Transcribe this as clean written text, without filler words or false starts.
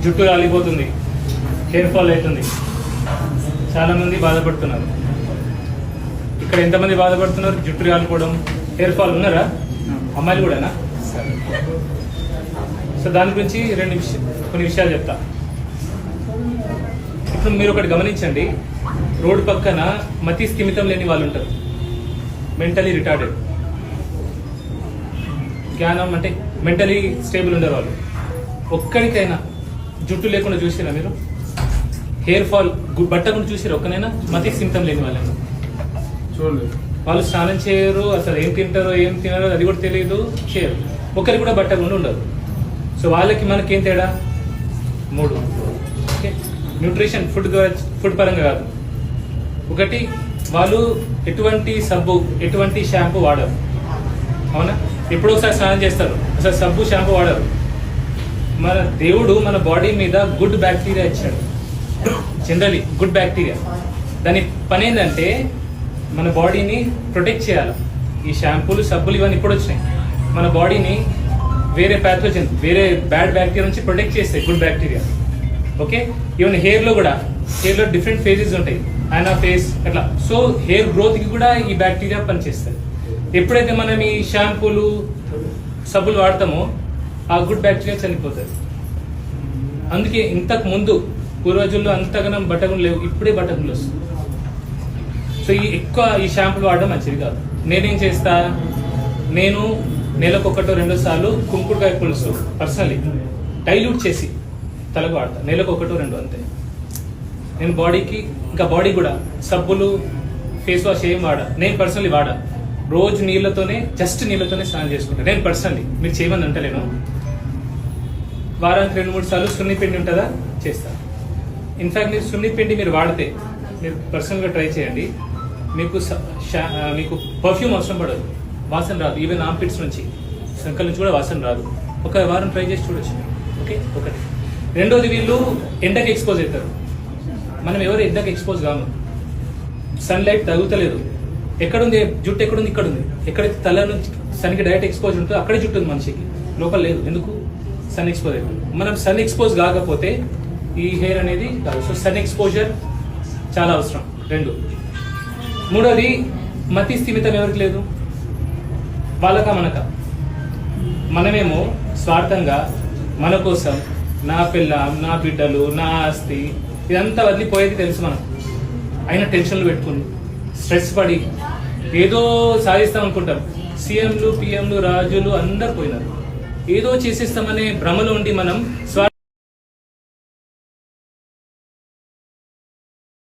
జుట్టు రాలిపోతుంది, hair fall అవుతుంది, చాలామంది బాధపడుతున్నారు. ఇక్కడ ఎంతమంది బాధపడుతున్నారు? జుట్టు రాలిపోవడం, హెయిర్ ఫాల్ ఉన్నారా? అమ్మాయిలు కూడానా? సరే. సో దాని గురించి కొన్ని విషయాలు చెప్తా. ఇప్పుడు మీరు ఒకటి గమనించండి, రోడ్డు పక్కన మతి స్థిమితం లేని వాళ్ళు ఉంటారు, మెంటలీ రిటార్డెడ్, జ్ఞానం అంటే మెంటలీ స్టేబుల్ ఉండరు వాళ్ళు. ఒక్కడికైనా జుట్టు లేకుండా చూసిరా మీరు? హెయిర్ ఫాల్ బట్టకుండా చూసిరా ఒక్కనైనా? మతి స్థిమితం లేని వాళ్ళని చూడలేదు. వాళ్ళు స్నానం చేయరు, అసలు ఏం తింటారో ఏం తినారో అది కూడా తెలియదు, చేయరు. ఒకరికి కూడా బట్టకుండా ఉండరు. సో వాళ్ళకి మనకేం తేడా? 3. ఓకే, న్యూట్రిషన్ ఫుడ్ పరంగా కాదు. ఒకటి, వాళ్ళు ఎటువంటి సబ్బు ఎటువంటి షాంపూ వాడరు, అవునా? ఎప్పుడో ఒకసారి స్నానం చేస్తారు, అసలు సబ్బు షాంపూ వాడరు. మన దేవుడు మన బాడీ మీద గుడ్ బ్యాక్టీరియా ఇచ్చాడు, జనరలీ గుడ్ బ్యాక్టీరియా. దాని పని ఏంటంటే మన బాడీని ప్రొటెక్ట్ చేయాలి. ఈ షాంపూలు సబ్బులు ఇవన్నీ ఇప్పుడు వచ్చినాయి, మన బాడీని వేరే ప్యాథోజన్ వేరే బ్యాడ్ బ్యాక్టీరియా నుంచి ప్రొటెక్ట్ చేస్తాయి గుడ్ బ్యాక్టీరియా. ఓకే, ఈవెన్ హెయిర్లో కూడా, హెయిర్లో డిఫరెంట్ ఫేజెస్ ఉంటాయి, ఫేస్ అట్లా. సో హెయిర్ గ్రోత్కి కూడా ఈ బ్యాక్టీరియా పనిచేస్తుంది. ఎప్పుడైతే మనం ఈ షాంపూలు సబ్బులు వాడతామో ఆ గుడ్ బ్యాక్టీరియా చనిపోతుంది. అందుకే ఇంతకు ముందు పూర్వజుల్లో అంతగానం బట్టగులు లేవు, ఇప్పుడే బట్టగులు వస్తుంది. సో ఎక్కువ ఈ షాంపూలు వాడడం మంచిది కాదు. నేనేం చేస్తా, నేను నెలకు 1-2 సార్లు కుంకుడుకాయ పులుసు పర్సనలీ డైల్యూట్ చేసి తలకు వాడతా, నెలకు 1-2 అంతే. నేను బాడీకి, ఇంకా బాడీ కూడా సబ్బులు ఫేస్ వాష్ ఏం వాడా, నేను పర్సనలీ వాడా. రోజు జస్ట్ నీళ్ళతోనే స్నానం చేసుకుంటా నేను పర్సనలీ. మీరు చేయమని అంటలేను. వారానికి 2-3 సార్లు సున్నిపిండి ఉంటుందా, చేస్తా. ఇన్ఫాక్ట్ మీరు సున్నిపిండి మీరు వాడితే, మీరు పర్సనల్గా ట్రై చేయండి, మీకు పర్ఫ్యూమ్ అవసరం పడదు, వాసన రాదు. ఈవెన్ ఆర్మ్పిట్స్ నుంచి, సంకల్ నుంచి కూడా వాసన రాదు. ఒక వారం ట్రై చేసి చూడొచ్చు. ఓకే, ఒకటి. రెండోది, వీళ్ళు ఎండకి ఎక్స్పోజ్ అవుతారు. మనం ఎవరు ఎండకి ఎక్స్పోజ్ కాము, సన్లైట్ తగులుతలేదు. ఎక్కడుంది జుట్టు? ఎక్కడుంది? ఇక్కడ ఉంది. ఎక్కడైతే తల నుంచి సన్కి డైరెక్ట్ ఎక్స్పోజ్ ఉంటుందో అక్కడే జుట్టు ఉంది మనిషికి, లోపల లేదు. ఎందుకు? సన్ ఎక్స్పోజ్ అవుతుంది. మనం సన్ ఎక్స్పోజ్ కాకపోతే ఈ హెయిర్ అనేది కాదు. సో సన్ ఎక్స్పోజర్ చాలా అవసరం. 2. మూడోది, మతి స్థిమితం ఎవరికి లేదు? వాళ్ళక మనక. మనమేమో స్వార్థంగా మన కోసం, నా పిల్లం, నా బిడ్డలు, నా ఆస్తి ఇదంతా వదిలిపోయేది తెలుసు మనం. అయినా టెన్షన్లు పెట్టుకుని స్ట్రెస్ పడి ఏదో సాధిస్తాం అనుకుంటాం. సీఎంలు, పిఎంలు, రాజులు అందరు పోయినారు. ఏదో చేసేస్తామనే భ్రమలో ఉండి మనం